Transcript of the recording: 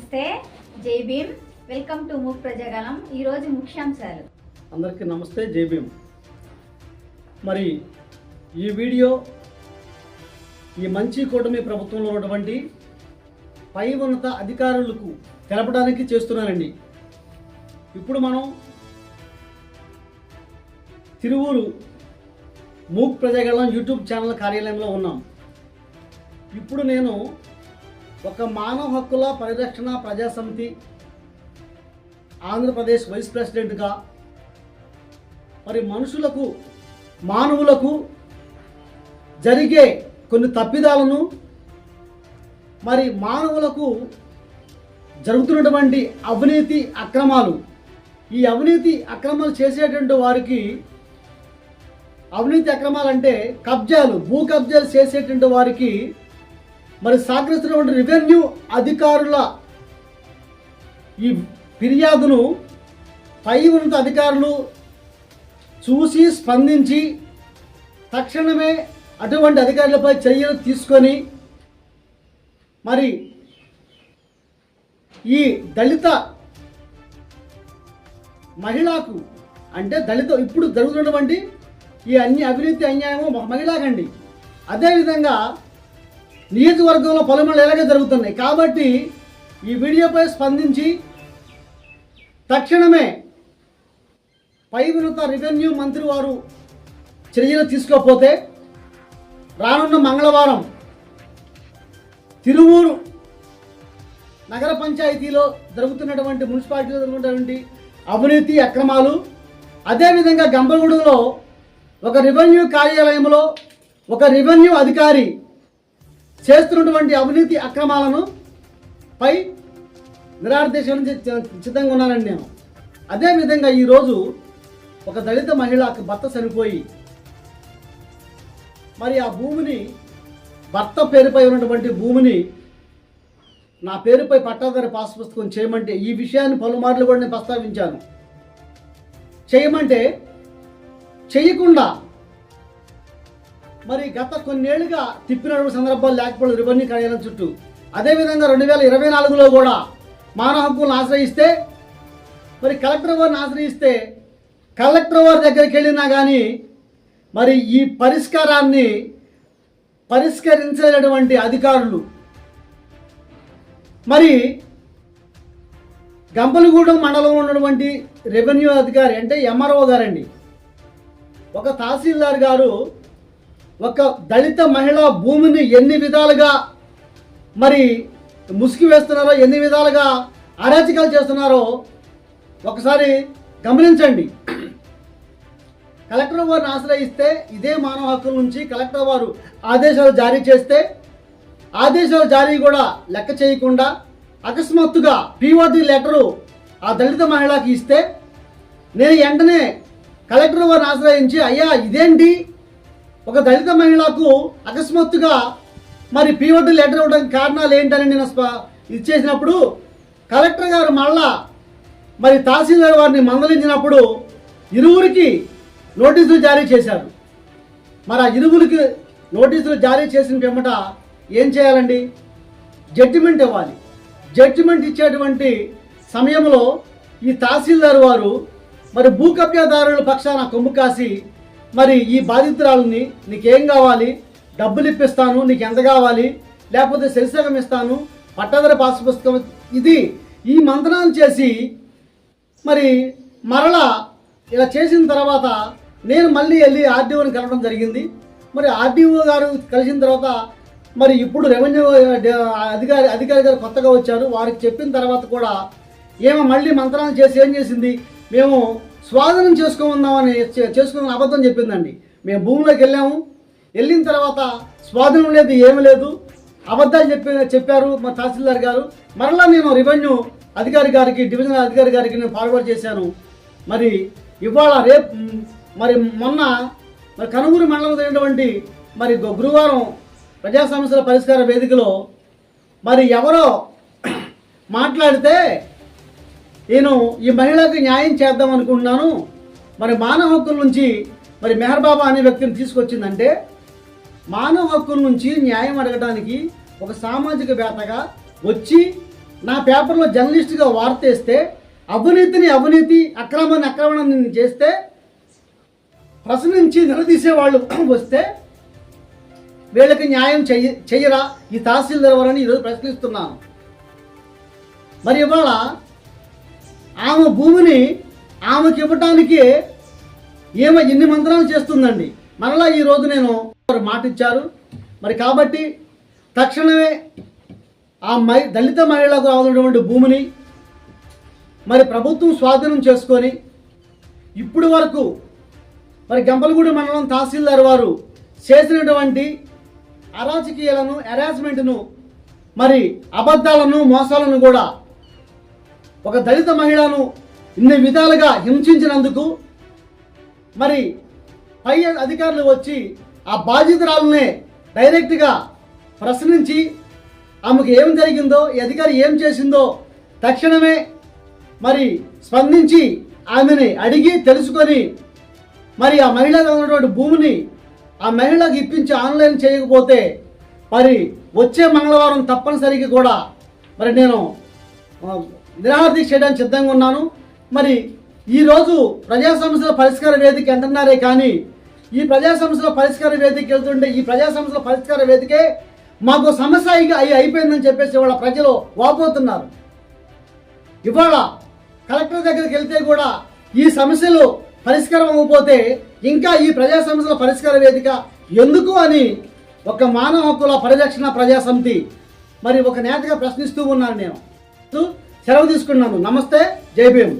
నమస్తే, జై Bhim. Welcome to Mook Prajagalam. ఈరోజు ముఖ్యాంశాలు. అందరికీ నమస్తే, జై భీమ్. మరి ఈ వీడియో ఈ మంచి కూటమి ప్రభుత్వంలో ఉన్నటువంటి పై ఉన్నత అధికారులకు తెలపడానికి చేస్తున్నానండి. ఇప్పుడు మనం Tiruvuru MOOC Prajagalam YouTube channel కార్యాలయంలో ఉన్నాం. ఇప్పుడు నేను ఒక మానవ హక్కుల పరిరక్షణ ప్రజా సమితి ఆంధ్రప్రదేశ్ వైస్ ప్రెసిడెంట్గా మరి మానవులకు జరిగే కొన్ని తప్పిదాలను మరి మానవులకు జరుగుతున్నటువంటి అవినీతి అక్రమాలు, ఈ అవినీతి అక్రమాలు చేసేటువంటి వారికి, అవినీతి అక్రమాలు అంటే కబ్జాలు, భూ కబ్జాలు చేసేటువంటి వారికి మరి సహకరిస్తున్నటువంటి రెవెన్యూ అధికారుల ఈ ఫిర్యాదును పై ఉన్నత అధికారులు చూసి స్పందించి తక్షణమే అటువంటి అధికారులపై చర్యలు తీసుకొని మరి ఈ దళిత మహిళకు అంటే ఇప్పుడు జరుగుతున్నటువంటి ఈ అవినీతి అన్యాయము మహిళకండి. అదేవిధంగా నియోజకవర్గంలో పలుమలు ఎలాగే జరుగుతున్నాయి. కాబట్టి ఈ వీడియోపై స్పందించి తక్షణమే పై ఉన్నత రెవెన్యూ మంత్రి వారు చర్యలు తీసుకోకపోతే రానున్న మంగళవారం తిరువూరు నగర పంచాయతీలో జరుగుతున్నటువంటి మున్సిపాలిటీలో జరుగుతున్నటువంటి అవినీతి అక్రమాలు, అదేవిధంగా గంపలగూడెంలో ఒక రెవెన్యూ కార్యాలయంలో ఒక రెవెన్యూ అధికారి చేస్తున్నటువంటి అవినీతి అక్రమాలను పై నిరాదేశం సిద్ధంగా ఉన్నానండి నేను. అదేవిధంగా ఈరోజు ఒక దళిత మహిళకు భర్త చనిపోయి మరి ఆ భూమిని, భర్త పేరుపై ఉన్నటువంటి భూమిని నా పేరుపై పట్టాదారు పాస్ పుస్తకం చేయమంటే, ఈ విషయాన్ని పలుమార్లు కూడా నేను ప్రస్తావించాను. చేయమంటే చేయకుండా మరి గత కొన్నేళ్లుగా తిప్పినటువంటి సందర్భాలు లేకపోవడం రెవెన్యూ కార్యాలయం చుట్టూ. అదేవిధంగా 2024లో కూడా మానవ హక్కులను ఆశ్రయిస్తే, మరి కలెక్టర్ వారిని ఆశ్రయిస్తే కలెక్టర్ వారి దగ్గరికి వెళ్ళినా కానీ మరి ఈ పరిష్కారాన్ని పరిష్కరించేటటువంటి అధికారులు, మరి గంపలగూడెం మండలంలో ఉన్నటువంటి రెవెన్యూ అధికారి అంటే ఎంఆర్ఓ గారండి, ఒక తహసీల్దార్ గారు ఒక దళిత మహిళ భూమిని ఎన్ని విధాలుగా మరి ముసుగు వేస్తున్నారో, ఎన్ని విధాలుగా అరాచకాలు చేస్తున్నారో ఒకసారి గమనించండి. కలెక్టర్ వారిని ఆశ్రయిస్తే ఇదే మానవ హక్కుల నుంచి కలెక్టర్ వారు ఆదేశాలు జారీ చేస్తే, ఆదేశాలు జారీ కూడా లెక్క చేయకుండా అకస్మాత్తుగా POT లెటరు ఆ దళిత మహిళకి ఇస్తే నేను వెంటనే కలెక్టర్ వారిని ఆశ్రయించి, అయ్యా ఇదేంటి, ఒక దళిత మహిళకు అకస్మాత్తుగా మరి POT లెటర్ ఇవ్వడానికి కారణాలు ఏంటని నేను ఇచ్చేసినప్పుడు కలెక్టర్ గారు మళ్ళా మరి తహసీల్దార్ వారిని మందలించినప్పుడు ఇరువురికి నోటీసులు జారీ చేశారు. మరి ఆ ఇరువురికి నోటీసులు జారీ చేసిన పిమ్మట ఏం చేయాలండి, జడ్జిమెంట్ ఇవ్వాలి. జడ్జిమెంట్ ఇచ్చేటువంటి సమయంలో ఈ తహసీల్దార్ వారు మరి భూ కబ్జాదారుల పక్షాన కొమ్ము కాసి మరి ఈ బాధితురాలని నీకేం కావాలి, డబ్బులు ఇప్పిస్తాను, నీకు ఎంత కావాలి, లేకపోతే శరీసగం ఇస్తాను, పట్టాదారు పాస్ పుస్తకం, ఇది ఈ మంత్రాలు చేసి మరి మరలా ఇలా చేసిన తర్వాత నేను మళ్ళీ వెళ్ళి ఆర్డీఓని కలవడం జరిగింది. మరి ఆర్డీఓ గారు కలిసిన తర్వాత మరి ఇప్పుడు రెవెన్యూ అధికారి గారు కొత్తగా వచ్చారు. వారికి చెప్పిన తర్వాత కూడా ఏమో మళ్ళీ మంత్రాలు చేసి ఏం చేసింది, మేము స్వాధీనం చేసుకుందామని అబద్ధం చెప్పిందండి. మేము భూమిలోకి వెళ్ళిన తర్వాత స్వాధీనం లేదు, ఏమీ లేదు, అబద్ధాలు చెప్పారు మా తహసీల్దార్ గారు. మరలా నేను రెవెన్యూ అధికారి గారికి, డివిజనల్ అధికారి గారికి నేను ఫార్వర్డ్ చేశాను. మరి ఇవాళ మరి మొన్న మరి కనుమూరు మండలం జరిగినటువంటి మరి గురువారం ప్రజా సమస్యల పరిష్కార వేదికలో మరి ఎవరో మాట్లాడితే నేను ఈ మహిళకి న్యాయం చేద్దాం అనుకుంటున్నాను, మరి మానవ హక్కుల నుంచి మరి మెహర్ బాబా అనే వ్యక్తిని తీసుకొచ్చిందంటే, మానవ హక్కుల నుంచి న్యాయం అడగడానికి ఒక సామాజిక వేత్తగా వచ్చి నా పేపర్లో జర్నలిస్ట్గా వార్త వేస్తే అవినీతిని అవినీతి, అక్రమాన్ని అక్రమాన్ని చేస్తే ప్రశ్నించి నిలదీసేవాళ్ళు వస్తే వీళ్ళకి న్యాయం చెయ్యరా ఈ తహసీల్దార్ వారని ఈరోజు ప్రశ్నిస్తున్నాను. మరి ఇవాళ ఆమె భూమిని ఆమెకి ఇవ్వటానికి ఏమో ఎన్ని మంత్రాలు చేస్తుందండి. మరలా ఈరోజు నేను మాట ఇచ్చారు. మరి కాబట్టి తక్షణమే ఆ దళిత మహిళలకు రావాల్సినటువంటి భూమిని మరి ప్రభుత్వం స్వాధీనం చేసుకొని ఇప్పుడు వరకు మరి గంపలగూడి మండలం తహసీల్దార్ వారు చేసినటువంటి అరాచకీయాలను, హెరాస్మెంట్ను, మరి అబద్ధాలను, మోసాలను కూడా ఒక దళిత మహిళను ఇన్ని విధాలుగా హింసించినందుకు మరి పై అధికారులు వచ్చి ఆ బాధితురాలనే డైరెక్ట్గా ప్రశ్నించి ఆమెకు ఏం జరిగిందో, ఈ అధికారి ఏం చేసిందో తక్షణమే మరి స్పందించి ఆమెని అడిగి తెలుసుకొని మరి ఆ మహిళకు ఉన్నటువంటి భూమిని ఆ మహిళకు ఇప్పించి ఆన్లైన్ చేయకపోతే మరి వచ్చే మంగళవారం తప్పనిసరిగా కూడా మరి నేను నిరాహార దీక్ష చేయడానికి సిద్ధంగా ఉన్నాను. మరి ఈరోజు ప్రజా సమస్యల పరిష్కార వేదిక అంటున్నారే కానీ ఈ ప్రజా సమస్యల పరిష్కార వేదిక వెళ్తుంటే ఈ ప్రజా సమస్యల పరిష్కార వేదికే మాకు సమస్య అయిపోయిందని చెప్పేసి ఇవాళ ప్రజలు వాపోతున్నారు. ఇవాళ కలెక్టర్ దగ్గరికి వెళ్తే కూడా ఈ సమస్యలు పరిష్కారం అవ్వకపోతే ఇంకా ఈ ప్రజా సమస్యల పరిష్కార వేదిక ఎందుకు అని ఒక మానవ హక్కుల పరిరక్షణ ప్రజా సమితి మరి ఒక నేతగా ప్రశ్నిస్తూ ఉన్నాను. నేను సెలవు తీసుకున్నాను. నమస్తే, జై భీమ్.